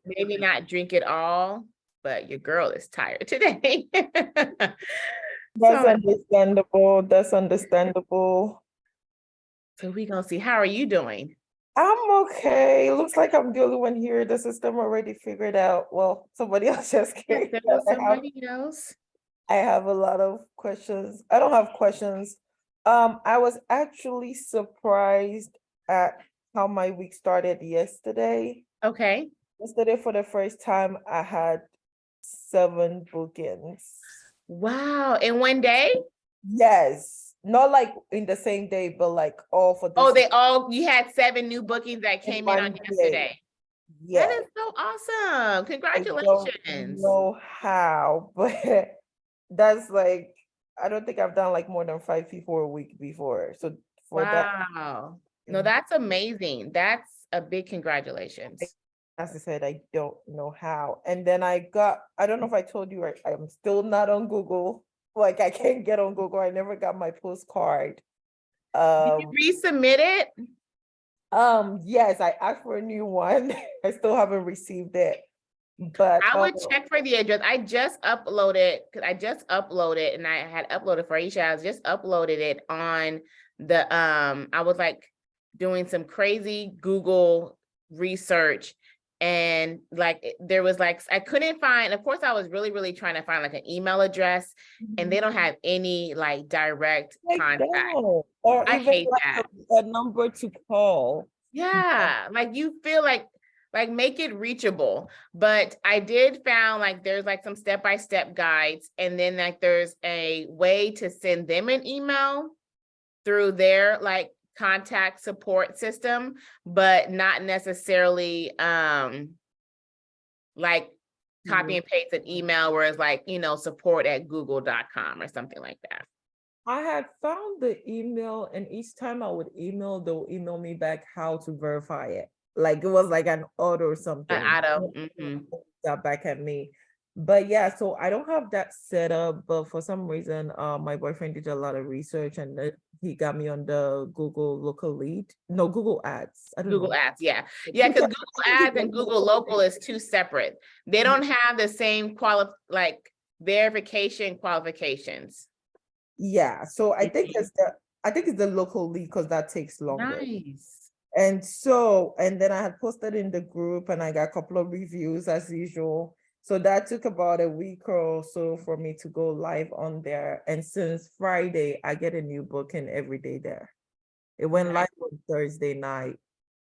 Maybe not drink it all, but your girl is tired today. That's So, understandable. That's understandable. so we gonna see. How are you doing? I'm okay. Looks like I'm the only one here. The system already figured out. Well, somebody else just Yes, came. there was somebody else. I have a lot of questions. I don't have questions. I was actually surprised at how my week started yesterday. Okay. Yesterday, for the first time, I had 7 bookings. Wow. In one day? Yes, not like in the same day, but like all for Oh, this you had 7 new bookings that in came in on one day. yesterday. That Yes, is so awesome. I don't Congratulations. know how, but that's like, I don't think I've done like more than 5 people a week before. So for that, Wow. No, that's amazing. That's a big congratulations. as I said, I don't know how. And then I don't know if I told you, I'm still not on Google. Like I can't get on Google. I never got my postcard. Did Um, you resubmit it? yes, I asked for a new one. I still haven't received it. But I would check for the address. I just uploaded because I just uploaded and I had uploaded for Aisha. I just uploaded it on the I was like doing some crazy Google research and like there was like I couldn't find, of course I was really trying to find like an email address and they don't have any like direct I contact. don't, or I even hate like that. a number to call. Yeah, like you feel like make it reachable. But I did found like there's like some step-by-step guides and then like there's a way to send them an email through their like contact support system, but not necessarily like copy Mhm. and paste an email where it's like, support@google.com or something like that. I had found the email, and each time I would email, they'll email me back how to verify it. Like it was like an order or something. Auto. Mhm. That back at me. But yeah, so I don't have that set up, but for some reason, my boyfriend did a lot of research and he got me on the Google local lead. No, Google Ads. I don't Google know. Ads, yeah. I Yeah, think because I Google think Ads it's a and Google local Local is two separate. They lead. don't have the same like verification qualifications. Yeah, so Mhm. I think it's the local lead because that takes longer. Nice. And then I had posted in the group and I got a couple of reviews as usual. So that took about a week or so for me to go live on there. And since Friday, I get a new booking every day there. It went Nice. live on Thursday night.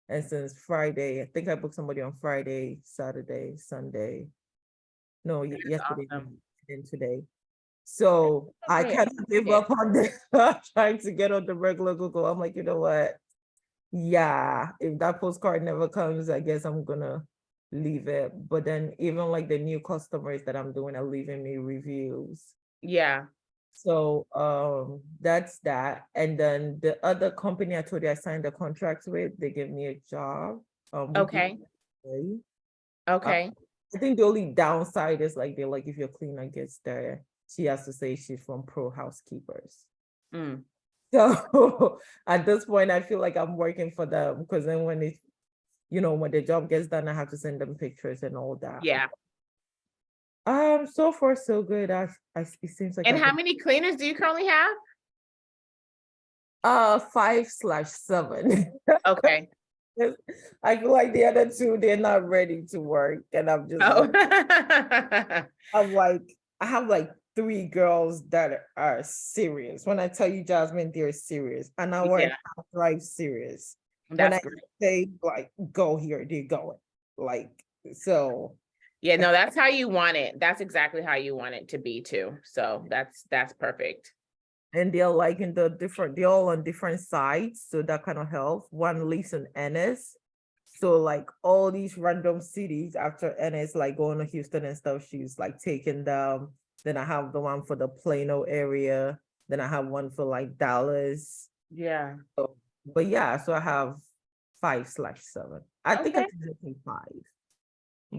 And since Friday, I think I booked somebody on Friday, Saturday, Sunday. No, yesterday night Awesome. and today. So I Okay. kind of gave Yeah. up on the trying to get on the regular Google. I'm like, you know what? Yeah, if that postcard never comes, I guess I'm gonna leave it. But then even like the new customers that I'm doing are leaving me reviews. Yeah. So that's that. And then the other company I told you I signed a contract with, they gave me a job. We do Okay. pay. Uh, Okay. I think the only downside is like they're like if your cleaner gets there, she has to say she's from Pro Housekeepers. Mm. So at this point, I feel like I'm working for them because then when the job gets done, I have to send them pictures and all that. Yeah. So far so good. It seems like And I've how been many cleaners do you currently have? 5/7. Okay. I feel like the other two, they're not ready to work. And Oh. I'm like, I have like 3 girls that are serious. When I tell you, Jasmine, they're serious. And I want Yeah, to drive serious. When that's I great. say like go here, they're going. Like so Yeah, no, that's how you want it. That's exactly how you want it to be too. So that's perfect. and they're like they're all on different sites. So that kind of helps. One lives in Ennis. So like all these random cities after Ennis, like going to Houston and stuff, she's like taking them. Then I have the one for the Plano area. Then I have one for like Dallas. Yeah. So, but yeah, so I have 5/7. I think I Okay. should just say 5.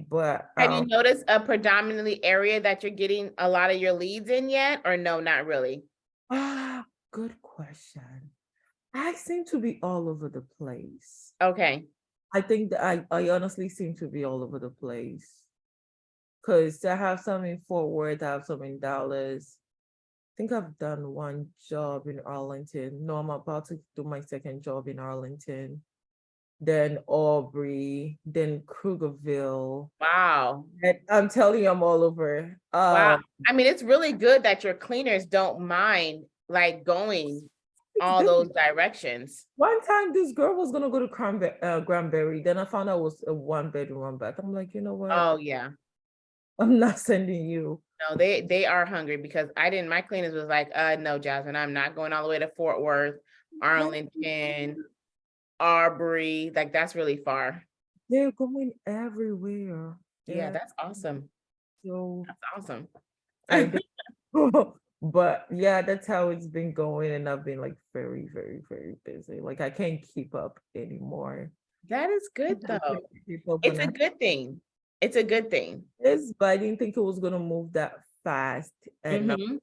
But Have you noticed a predominantly area that you're getting a lot of your leads in yet, or no, not really? good question. I seem to be all over the place. Okay. I think that I honestly seem to be all over the place. Cause I have some in Fort Worth, I have some in Dallas. I think I've done one job in Arlington. No, I'm about to do my second job in Arlington. Then Aubrey, then Krugerville. Wow. And I'm telling you, I'm all over. Wow. I mean, it's really good that your cleaners don't mind like going all This those directions. one time this girl was gonna go to Granbury. Then I found out it was a 1 bedroom, 1 bath. I'm like, you know what? Oh yeah. I'm not sending you. No, they are hungry because I didn't, my cleaners was like, no, Jasmine, I'm not going all the way to Fort Worth, Arlington, Arbery. Like that's really far. They're going everywhere. Yeah, Yeah. that's awesome. So That's awesome. I do. But yeah, that's how it's been going. And I've been like very, very, very busy. Like I can't keep up anymore. That is good I though. couldn't keep up It's when a I good thing. It's a good thing. this, but I didn't think it was gonna move that fast. And I'm Hmm.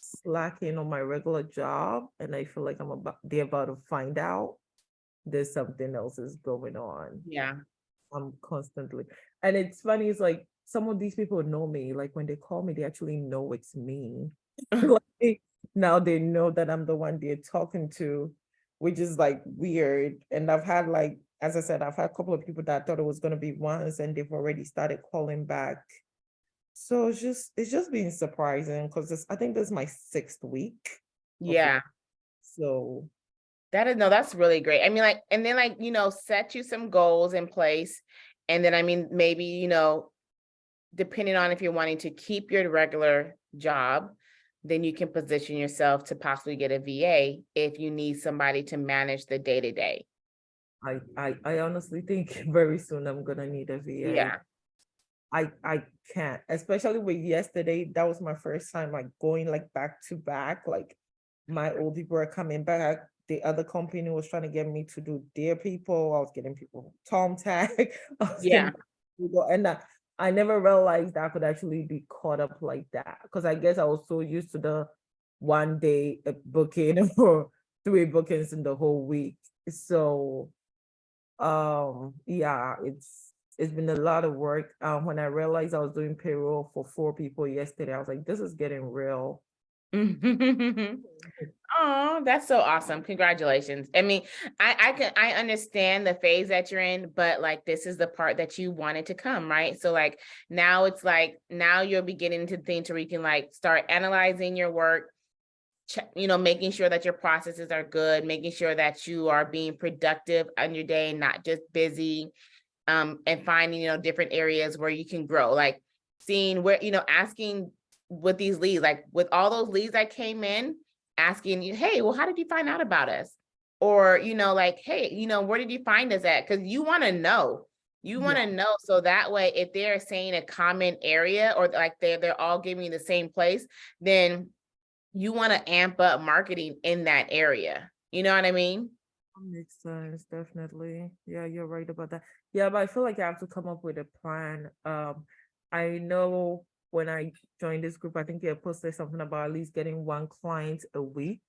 slacking on my regular job. And I feel like they're about to find out there's something else is going on. Yeah. I'm constantly, and it's funny, it's like some of these people know me. Like when they call me, they actually know it's me. Like now they know that I'm the one they're talking to, which is like weird. And I've had like, as I said, I've had a couple of people that thought it was gonna be once and they've already started calling back. So it's just been surprising because I think this is my 6th week of it. Yeah. So That is, no, that's really great. I mean, like, and then like, set you some goals in place. And then, I mean, maybe, depending on if you're wanting to keep your regular job, then you can position yourself to possibly get a VA if you need somebody to manage the day to day. I honestly think very soon I'm gonna need a VA. Yeah. I can't, especially with yesterday. That was my first time like going like back to back. Like my old people are coming back. The other company was trying to get me to do their people. I was getting people Tom tag. I was Yeah. getting people, and I never realized that I could actually be caught up like that. Because I guess I was so used to the 1 day booking or 3 bookings in the whole week. So yeah, it's been a lot of work. When I realized I was doing payroll for 4 people yesterday, I was like, this is getting real. Oh, that's so awesome. Congratulations. I mean, I understand the phase that you're in, but like this is the part that you wanted to come, right? So like now it's like now you're beginning to think to where you can like start analyzing your work, making sure that your processes are good, making sure that you are being productive on your day, not just busy, and finding, different areas where you can grow, like seeing where, asking with these leads, like with all those leads that came in, asking you, hey, well, how did you find out about us? Or, like, hey, where did you find us at? Because you want to know. You want Yeah, to know so that way, if they're saying a common area or like they're all giving you the same place, then you want to amp up marketing in that area. You know what I mean? that makes sense, definitely. Yeah, you're right about that. Yeah, but I feel like I have to come up with a plan. I know when I joined this group, I think you posted something about at least getting one client a week.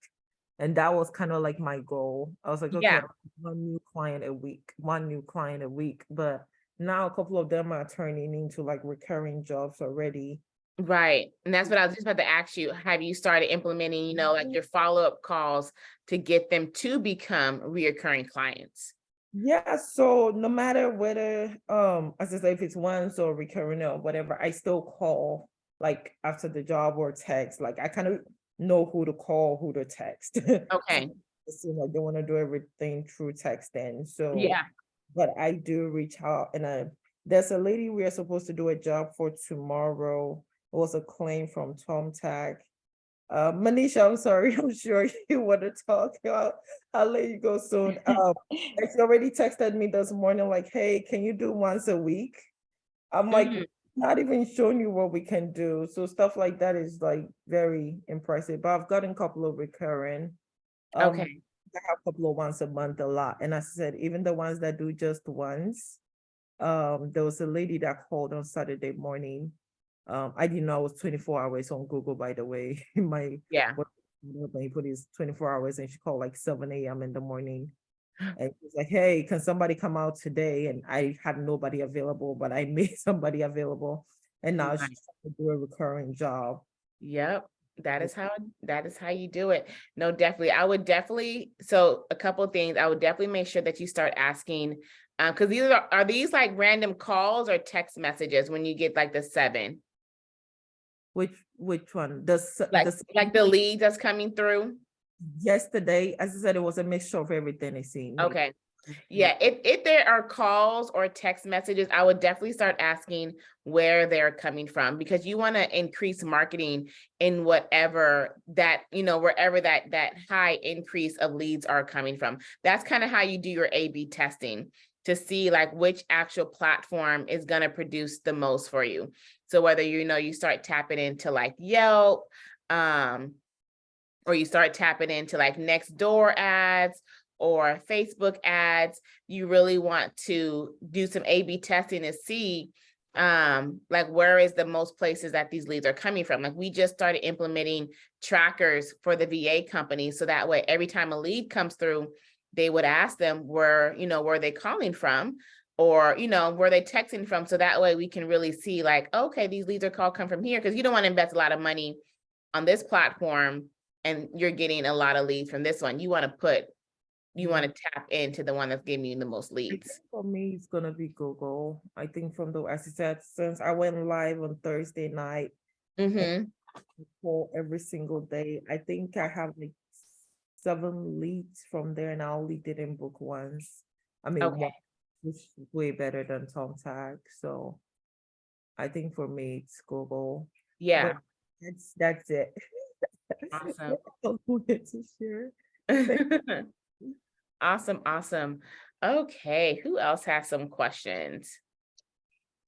And that was kind of like my goal. I was like, okay, Yeah. one new client a week, one new client a week. But now a couple of them are turning into like recurring jobs already. Right. And that's what I was just about to ask you. Have you started implementing, like your follow-up calls to get them to become reoccurring clients? Yeah, so no matter whether as I say, if it's once or recurring or whatever, I still call like after the job or text. Like I kind of know who to call, who to text. Okay. It seems like they want to do everything through texting. So Yeah. but I do reach out, and there's a lady we are supposed to do a job for tomorrow. It was a claim from Tom Tag. Manisha, I'm sorry, I'm sure you want to talk. I'll let you go soon. She already texted me this morning, like, hey, can you do once a week? I'm like, Mhm. not even showing you what we can do. So stuff like that is like very impressive. But I've gotten a couple of recurring. Okay. I have a couple of once a month a lot. And as I said, even the ones that do just once, there was a lady that called on Saturday morning. I didn't know I was 24 hours on Google, by the way. My Yeah. what he put is 24 hours, and she called like 7 a.m. in the morning. And it's like, hey, can somebody come out today? And I had nobody available, but I made somebody available. And now she's Nice. trying to do a recurring job. Yep. That is how you do it. No, definitely. I would definitely, so a couple of things, I would definitely make sure that you start asking, because these are these like random calls or text messages when you get like the 7? Which one? Like the lead that's coming through? Yesterday, as I said, it was a mixture of everything it seemed. Okay. Yeah, if there are calls or text messages, I would definitely start asking where they're coming from, because you want to increase marketing in whatever that, wherever that high increase of leads are coming from. That's kind of how you do your A/B testing to see like which actual platform is going to produce the most for you. So whether you start tapping into like Yelp, or you start tapping into like Nextdoor ads or Facebook ads, you really want to do some A/B testing to see like where is the most places that these leads are coming from. Like we just started implementing trackers for the VA company, so that way every time a lead comes through, they would ask them where they calling from, or where they texting from, so that way we can really see like, okay, these leads are come from here, because you don't want to invest a lot of money on this platform and you're getting a lot of leads from this one. You want to tap into the one that's giving you the most I leads. think for me, it's gonna be Google. I think as I said, since I went live on Thursday night Mm-hmm. for every single day, I think I have like 7 leads from there, and I only didn't book once. I mean, Okay. one, which is way better than Tom Tag. So I think for me, it's Google. Yeah. But that's it. Awesome. I wanted to share. Awesome. Awesome. Okay. Who else has some questions?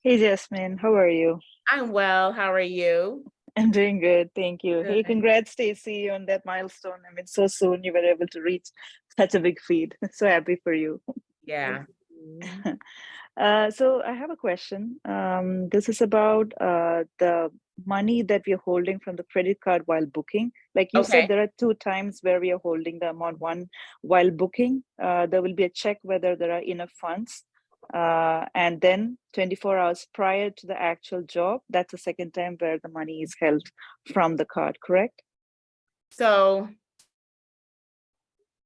Hey Jasmine, how are you? I'm well. How are you? I'm doing good, thank you. Hey, Good. congrats, Stacy, on that milestone. I mean, so soon you were able to reach such a big feat. So happy for you. Yeah. So I have a question. This is about the money that we are holding from the credit card while booking. Like you said, Okay. there are 2 times where we are holding the amount. One, while booking, there will be a check whether there are enough funds. And then 24 hours prior to the actual job, that's the second time where the money is held from the card, correct? So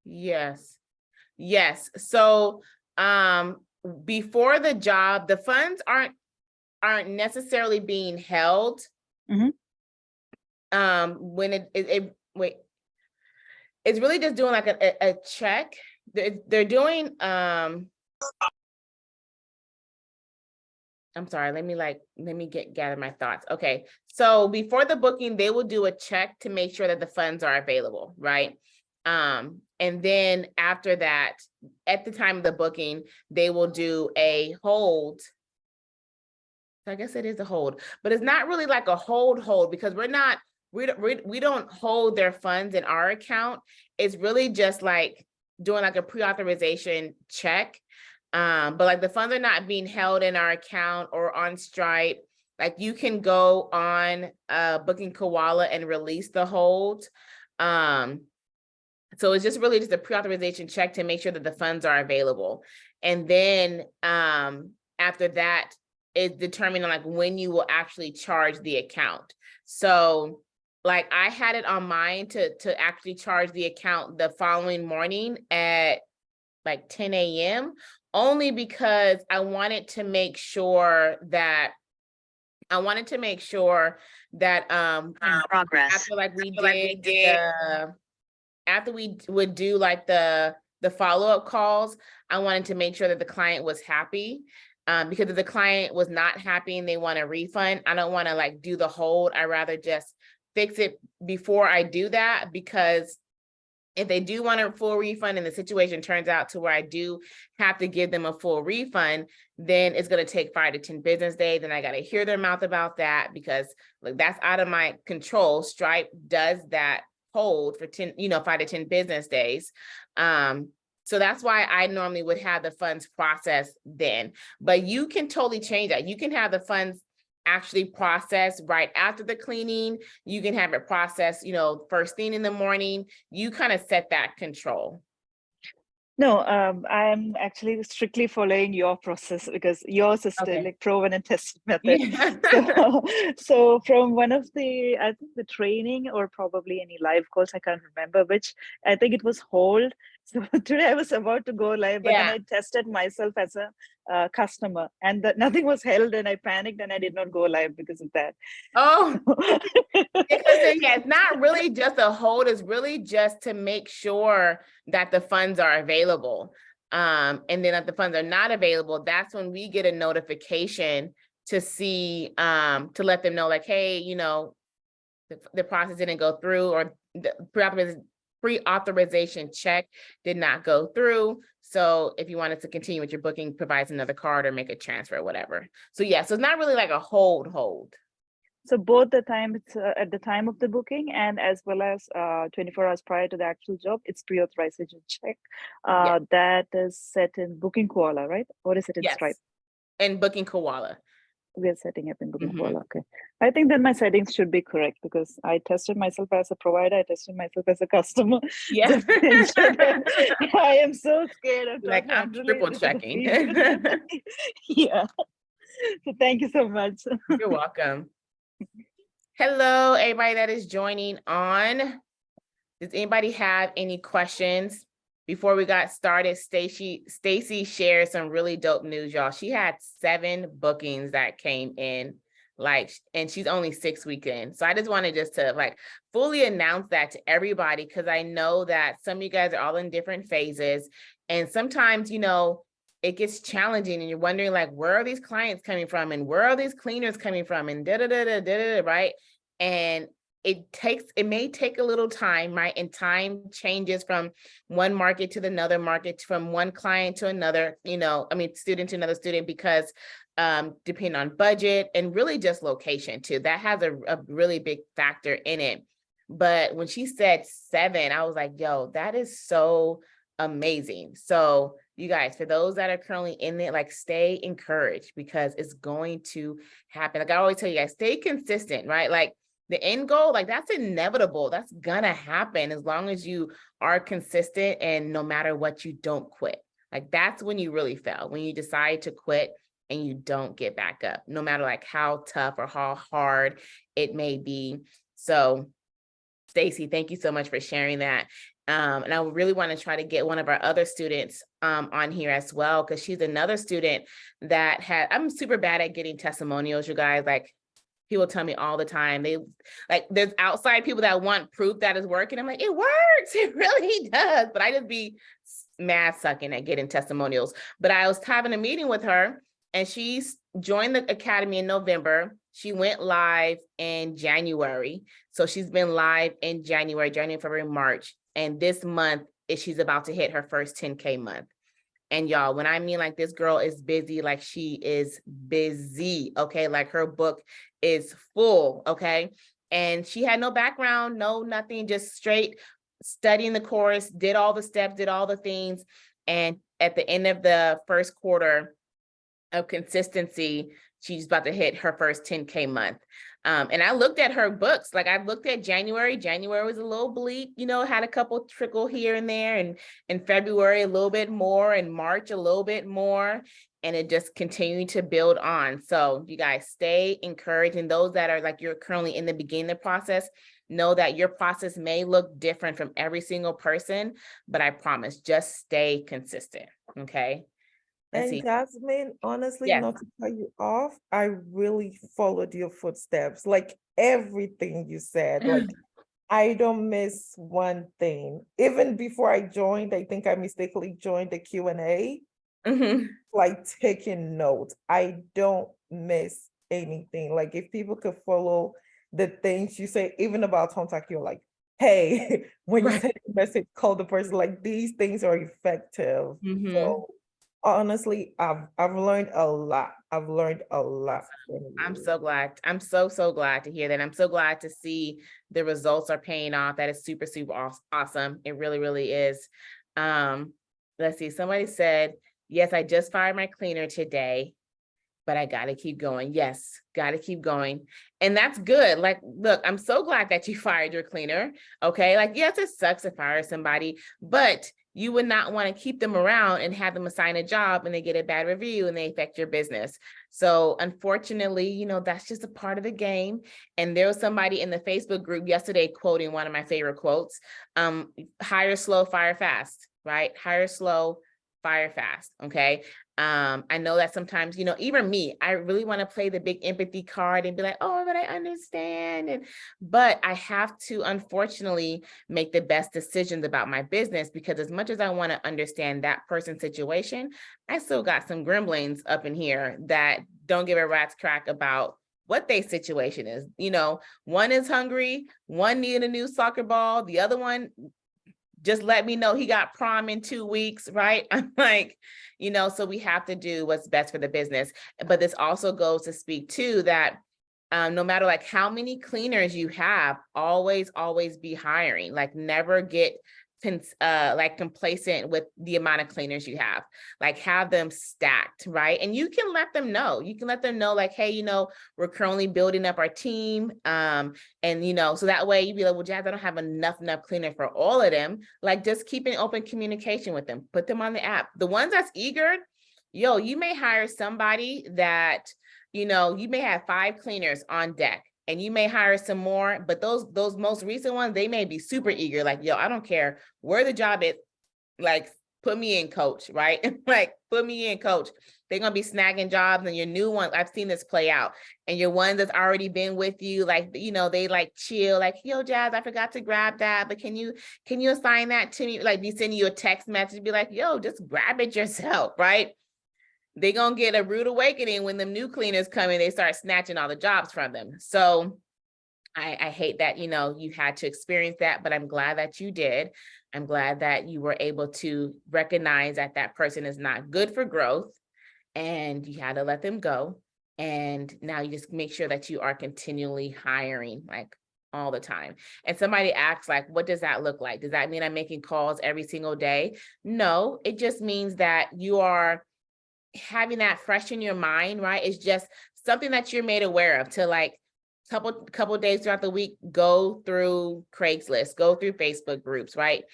yes. So before the job, the funds aren't necessarily being held. Mhm. When wait, it's really just doing like a check. They're doing I'm sorry, let me gather my thoughts. Okay. So before the booking, they will do a check to make sure that the funds are available, right? And then after that, at the time of the booking, they will do a hold. I guess it is a hold, but it's not really like a hold because we don't hold their funds in our account. It's really just like doing like a pre-authorization check. But like the funds are not being held in our account or on Stripe. Like you can go on Booking Koala and release the hold. So it's just really just a pre-authorization check to make sure that the funds are available. And then after that, it's determining like when you will actually charge the account. So like I had it on mine to actually charge the account the following morning at like 10 a.m. only because I wanted to make sure that Progress. after like we did after we would do like the follow-up calls, I wanted to make sure that the client was happy. Because if the client was not happy and they want a refund, I don't want to like do the hold. I rather just fix it before I do that, because if they do want a full refund and the situation turns out to where I do have to give them a full refund, then it's going to take 5 to 10 business days. And I got to hear their mouth about that, because like that's out of my control. Stripe does that hold for 5 to 10 business days. So that's why I normally would have the funds processed then, but you can totally change that. You can have the funds actually processed right after the cleaning. You can have it processed, first thing in the morning. You kind of set that control. No, I'm actually strictly following your process because yours is still Okay. like proven and tested method. Yeah. So, so from one of the, I think the training or probably any live calls, I can't remember which. I think it was hold. So today I was about to go live, but then Yeah. I tested myself as a customer, and that nothing was held, and I panicked and I did not go live because of that. Oh, because yeah, it's not really just a hold, it's really just to make sure that the funds are available. And then if the funds are not available, that's when we get a notification to see, to let them know like, hey, you know, the process didn't go through, or the pre-authorization check did not go through. So if you wanted to continue with your booking, provides another card or make a transfer or whatever. So yeah, so it's not really like a hold. So both the time it's at the time of the booking and as well as 24 hours prior to the actual job, it's pre-authorization check Yeah. that is set in Booking Koala, right? Or is it in Yes. Stripe? And booking Koala. We are setting up in Booking Mhm. Koala. Okay. I think that my settings should be correct because I tested myself as a provider, I tested myself as a customer. Yeah. Just to ensure that I am so scared of Like talking I'm triple unrelated to the checking. field. Yeah. So thank you so much. You're welcome. Hello, everybody that is joining on. Does anybody have any questions? Before we got started, Stacy shared some really dope news, y'all. She had 7 bookings that came in, like, and she's only 6 weeks in. So I just wanted just to like fully announce that to everybody, because I know that some of you guys are all in different phases. And sometimes, you know, it gets challenging and you're wondering like, where are these clients coming from? And where are these cleaners coming from? And right? And it may take a little time, right? And time changes from one market to another market, from one client to another, you know, I mean, student to another student, because depending on budget and really just location too, that has a really big factor in it. But when she said 7, I was like, yo, that is so amazing. So you guys, for those that are currently in it, like stay encouraged because it's going to happen. Like I always tell you guys, stay consistent, right? Like the end goal, like that's inevitable. That's gonna happen as long as you are consistent and no matter what, you don't quit. Like that's when you really fail, when you decide to quit and you don't get back up, no matter like how tough or how hard it may be. So Stacy, thank you so much for sharing that. And I really want to try to get one of our other students on here as well, because she's another student that I'm super bad at getting testimonials, you guys. Like people tell me all the time, there's outside people that want proof that it's working. I'm like, it works, it really does. But I just be mad sucking at getting testimonials. But I was having a meeting with her and she's joined the academy in November. She went live in January. So she's been live in January, February, March. And this month she's about to hit her first 10K month. And y'all, when I mean like this girl is busy, like she is busy, okay? Like her book is full, okay? And she had no background, no nothing, just straight studying the course, did all the steps, did all the things. And at the end of the first quarter of consistency, she's about to hit her first 10K month. And I looked at her books, like I looked at January. January was a little bleak, you know, had a couple trickle here and there, and in February a little bit more, and March a little bit more, and it just continued to build on. So you guys stay encouraged, and those that are like you're currently in the beginning of the process, know that your process may look different from every single person, but I promise, just stay consistent, okay? Let's And see. Jasmine, honestly, Yes. not to cut you off, I really followed your footsteps, like everything you said. Like I don't miss one thing. Even before I joined, I think I mistakenly joined the Q&A, Mhm. like taking notes. I don't miss anything. Like if people could follow the things you say, even about contact, you're like, hey, when you Right. send a message, call the person, like these things are effective. Mhm. So honestly, I've learned a lot. I've learned a lot from I'm you. so glad. I'm so glad to hear that. I'm so glad to see the results are paying off. That is super awesome. It really, really is. Let's see. Somebody said, yes, I just fired my cleaner today, but I got to keep going. Yes, got to keep going. And that's good. Like, look, I'm so glad that you fired your cleaner. Okay. Like, yes, it sucks to fire somebody, but you would not want to keep them around and have them assign a job and they get a bad review and they affect your business. So unfortunately, you know, that's just a part of the game. And there was somebody in the Facebook group yesterday quoting one of my favorite quotes, hire slow, fire fast, right? Hire slow, fire fast. Okay. I know that sometimes, you know, even me, I really want to play the big empathy card and be like, oh, but I understand. But I have to, unfortunately, make the best decisions about my business, because as much as I want to understand that person's situation, I still got some gremlins up in here that don't give a rat's crack about what their situation is. You know, one is hungry, one needed a new soccer ball, the other one just let me know he got prom in 2 weeks, right? I'm like, you know, so we have to do what's best for the business. But this also goes to speak to that no matter like how many cleaners you have, always be hiring. Like never get like complacent with the amount of cleaners you have. Like have them stacked, right? And you can let them know. You can let them know like, hey, you know, we're currently building up our team. And you know, so that way you'd be like, well, Jazz, I don't have enough cleaner for all of them. Like just keep an open communication with them. Put them on the app. The ones that's eager, yo, you may hire somebody that, you know, you may have 5 cleaners on deck. And you may hire some more, but those most recent ones, they may be super eager. Like, yo, I don't care where the job is. Like, put me in, coach, right? Like, put me in, coach. They're going to be snagging jobs, and your new ones, I've seen this play out. And your ones that's already been with you, like, you know, they like chill, like, yo, Jazz, I forgot to grab that, but can you assign that to me? Like, be sending you a text message, be like, yo, just grab it yourself, right? They're going to get a rude awakening when the new cleaners come in, they start snatching all the jobs from them. So I hate that, you know, you had to experience that, but I'm glad that you did. I'm glad that you were able to recognize that that person is not good for growth and you had to let them go. And now you just make sure that you are continually hiring, like all the time. And somebody asks, like, what does that look like? Does that mean I'm making calls every single day? No, it just means that you are having that fresh in your mind, right? It's just something that you're made aware of to like couple days throughout the week, go through Craigslist, go through Facebook groups, right?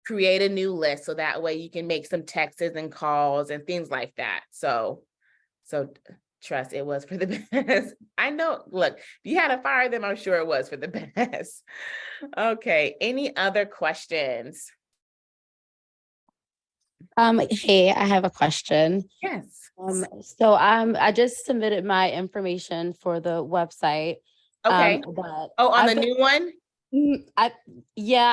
Create a new list so that way you can make some texts and calls and things like that. So trust, it was for the best. I know, look, if you had to fire them, I'm sure it was for the best. Okay, any other questions? Hey, I have a question. Yes. So I just submitted my information for the website. Okay. But on the new one? I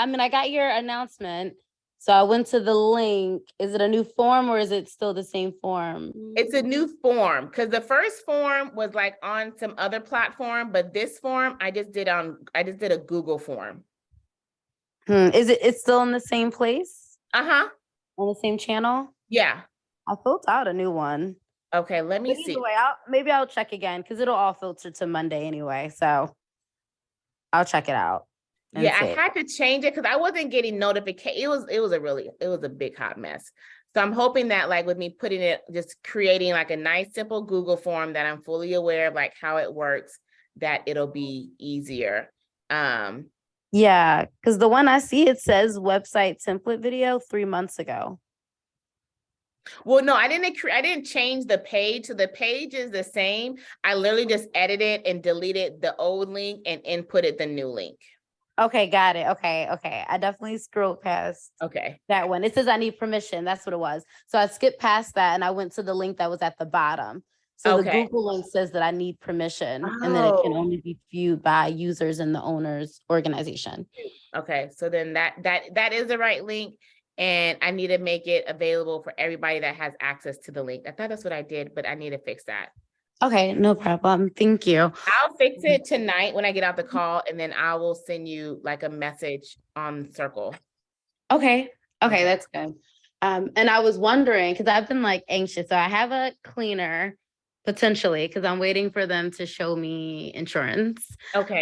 mean, I got your announcement. So I went to the link. Is it a new form or is it still the same form? It's a new form because the first form was like on some other platform, but this form I just did a Google form. It's still in the same place? Uh-huh. On the same channel? Yeah. I filled out a new one. Okay, let me see. Either way, maybe I'll check again because it'll all filter to Monday anyway. So I'll check it out. Yeah, I had to change it because I wasn't getting notification. It was a big hot mess. So I'm hoping that like with me putting it, just creating like a nice simple Google form that I'm fully aware of like how it works, that it'll be easier. Yeah, because the one I see, it says website template video 3 months ago. Well, no, I didn't change the page. So the page is the same. I literally just edited and deleted the old link and inputted the new link. Okay, got it. Okay. I definitely scrolled past that one. It says I need permission. That's what it was. So I skipped past that and I went to the link that was at the bottom. So the Google link says that I need permission and then it can only be viewed by users in the owner's organization. Okay, so then that is the right link. And I need to make it available for everybody that has access to the link. I thought that's what I did, but I need to fix that. Okay, no problem. Thank you. I'll fix it tonight when I get out the call, and then I will send you like a message on Circle. Okay, that's good. And I was wondering, because I've been like anxious. So I have a cleaner potentially, because I'm waiting for them to show me insurance. Okay.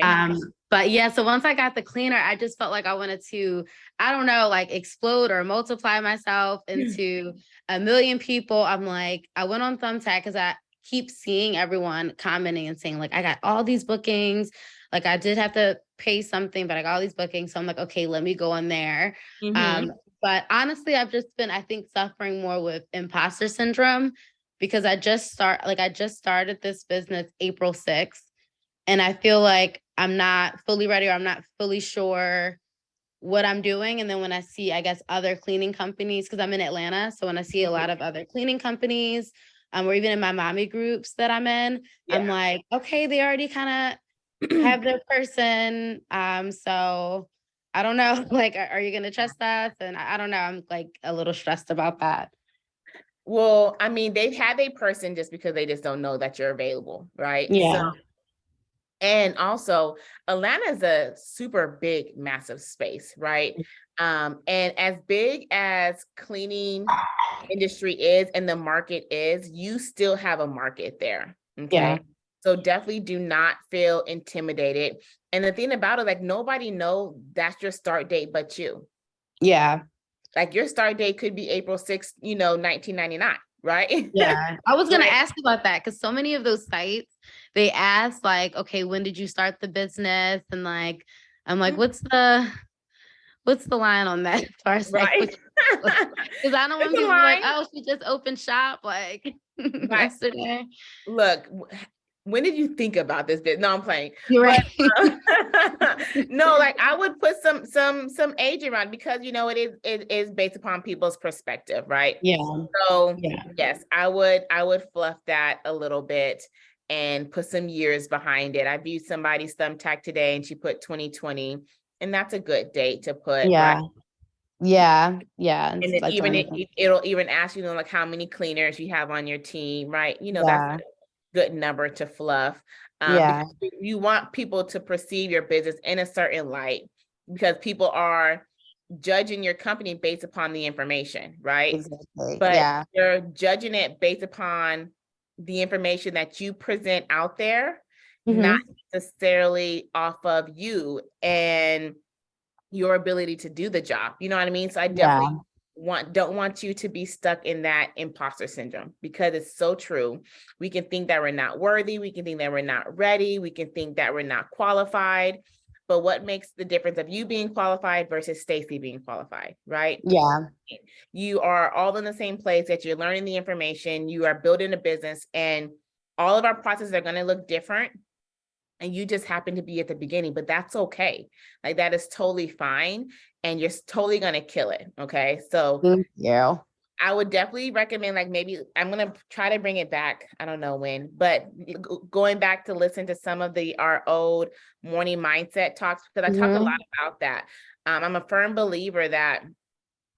But yeah, so once I got the cleaner, I just felt like I wanted to, I don't know, like explode or multiply myself into a million people. I'm like, I went on Thumbtack because I keep seeing everyone commenting and saying like, I got all these bookings. Like I did have to pay something, but I got all these bookings. So I'm like, okay, let me go on there. But honestly, I've just been, I think, suffering more with imposter syndrome because I just started this business April 6th. And I feel like I'm not fully ready or I'm not fully sure what I'm doing. And then when I see, I guess, other cleaning companies, because I'm in Atlanta. So when I see a lot of other cleaning companies, or even in my mommy groups that I'm in, I'm like, okay, they already kind of have their person. So I don't know, like, are you going to trust us? And I don't know. I'm like a little stressed about that. Well, I mean, they've had a person just because they just don't know that you're available, right? Yeah. And also Atlanta is a super big, massive space, right? And as big as cleaning industry is and the market is, you still have a market there. Okay. Yeah. So definitely do not feel intimidated. And the thing about it, like nobody know that's your start date but you. Yeah. Like your start date could be April 6th, 1999, right? Yeah. I was going to ask about that because so many of those sites, they ask like, okay, when did you start the business? And like, I'm like, what's the line on that? As far as like, right. Because I don't want people to be like, oh, she just opened shop like yesterday. Look, when did you think about this bit? No, I'm playing. You're right. No, like I would put some age around because it is based upon people's perspective, right? Yeah. So yes, I would fluff that a little bit and put some years behind it. I viewed somebody's thumbtack today and she put 2020, and that's a good date to put. Yeah. Right? Yeah. Yeah. And then like even it'll even ask you like how many cleaners you have on your team, right? That's a good number to fluff. Because you want people to perceive your business in a certain light because people are judging your company based upon the information, right? Exactly. But you're judging it based upon the information that you present out there, not necessarily off of you and your ability to do the job. You know what I mean? So I definitely don't want you to be stuck in that imposter syndrome because it's so true. We can think that we're not worthy. We can think that we're not ready. We can think that we're not qualified. But what makes the difference of you being qualified versus Stacy being qualified, right? Yeah. You are all in the same place that you're learning the information, you are building a business, and all of our processes are going to look different. And you just happen to be at the beginning, but that's okay. Like that is totally fine. And you're totally going to kill it. Okay. So I would definitely recommend, like, maybe I'm going to try to bring it back. I don't know when, but going back to listen to some of our old morning mindset talks, because I talk a lot about that. I'm a firm believer that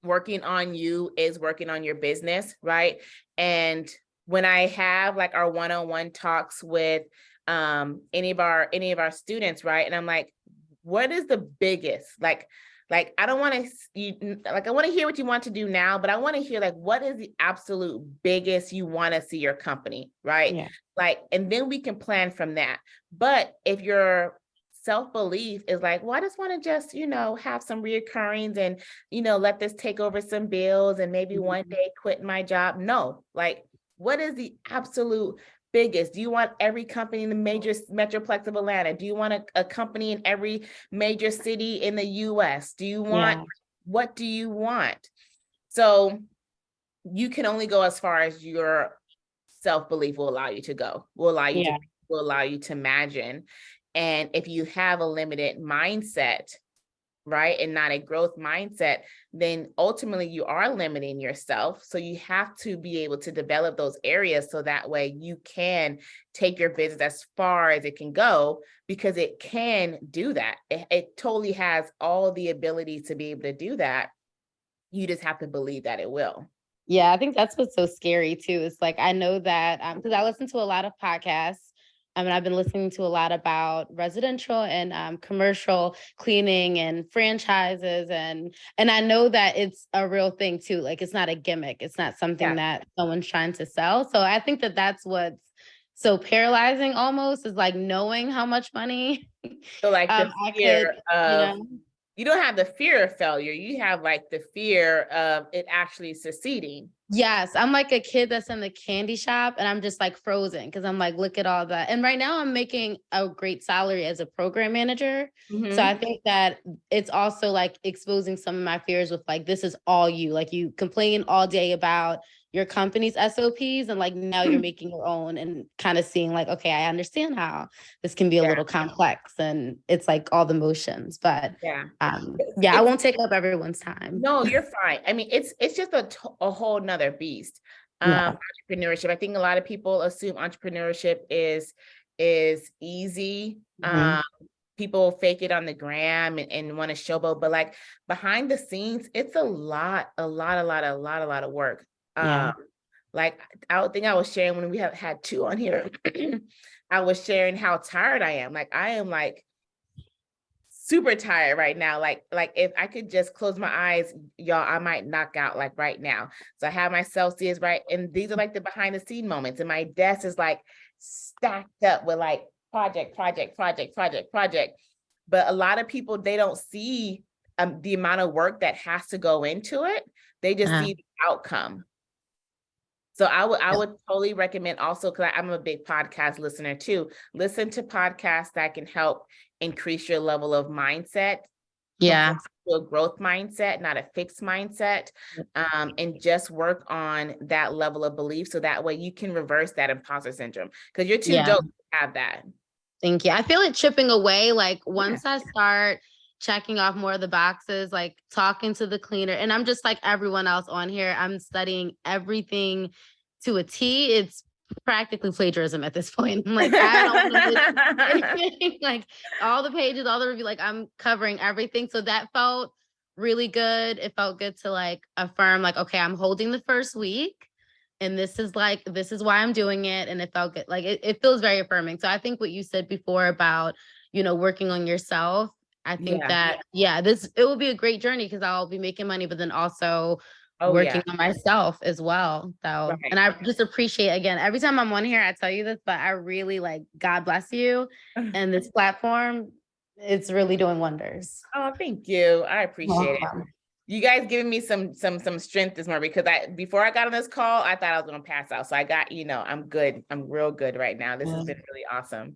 working on you is working on your business. Right. And when I have like our one-on-one talks with any of our students, right? And I'm like, what is the biggest, like I don't want to, like, I want to hear what you want to do now, but I want to hear like, what is the absolute biggest you want to see your company, right? Yeah. Like, and then we can plan from that. But if your self-belief is like, well, I just want to just, have some reoccurrings and, let this take over some bills and maybe one day quit my job. No, like, what is the absolute biggest? Do you want every company in the major metroplex of Atlanta? Do you want a company in every major city in the US? Do you want, what do you want? So you can only go as far as your self-belief will allow you to go, will allow you to imagine. And if you have a limited mindset, right, and not a growth mindset, then ultimately you are limiting yourself. So you have to be able to develop those areas so that way you can take your business as far as it can go, because it can do that. It totally has all the ability to be able to do that. You just have to believe that it will. Yeah, I think that's what's so scary too. It's like, I know that because I listen to a lot of podcasts. And I've been listening to a lot about residential and commercial cleaning and franchises. And I know that it's a real thing too. Like, it's not a gimmick. It's not something that someone's trying to sell. So I think that that's what's so paralyzing almost, is like knowing how much money. So like the fear of, you don't have the fear of failure. You have like the fear of it actually succeeding. Yes, I'm like a kid that's in the candy shop and I'm just like frozen because I'm like, look at all that. And right now I'm making a great salary as a program manager. So I think that it's also like exposing some of my fears with like, this is all you, like you complain all day about your company's SOPs and like now you're making your own and kind of seeing like, okay, I understand how this can be a little complex and it's like all the motions, but I won't take up everyone's time. No, you're fine. I mean, it's just a whole nother beast. Entrepreneurship. I think a lot of people assume entrepreneurship is easy. People fake it on the gram and want to showboat, but like behind the scenes, it's a lot of work. Like I would think I was sharing when we have had two on here, I was sharing how tired I am. Like I am like super tired right now. Like if I could just close my eyes, y'all, I might knock out like right now. So I have my Celsius, right? And these are like the behind the scene moments. And my desk is like stacked up with like project. But a lot of people, they don't see the amount of work that has to go into it. They just see the outcome. So I would totally recommend also, because I'm a big podcast listener too, listen to podcasts that can help increase your level of mindset. To a growth mindset, not a fixed mindset, and just work on that level of belief. So that way you can reverse that imposter syndrome, because you're too dope to have that. Thank you. I feel it chipping away. Like once I start checking off more of the boxes, like talking to the cleaner, and I'm just like everyone else on here, I'm studying everything to a T. It's practically plagiarism at this point. I'm like, I don't know anything. Like all the pages, all the review, like I'm covering everything. So that felt really good. It felt good to like affirm, like, okay, I'm holding the first week. And this is why I'm doing it. And it felt good. Like it feels very affirming. So I think what you said before about, working on yourself, I think that, it will be a great journey because I'll be making money, but then also working on myself as well. So, and I just appreciate, again, every time I'm on here, I tell you this, but I really like, God bless you. And this platform, it's really doing wonders. Oh, thank you. I appreciate it. You guys giving me some strength this morning, because before I got on this call, I thought I was going to pass out. So I got, I'm good. I'm real good right now. This has been really awesome.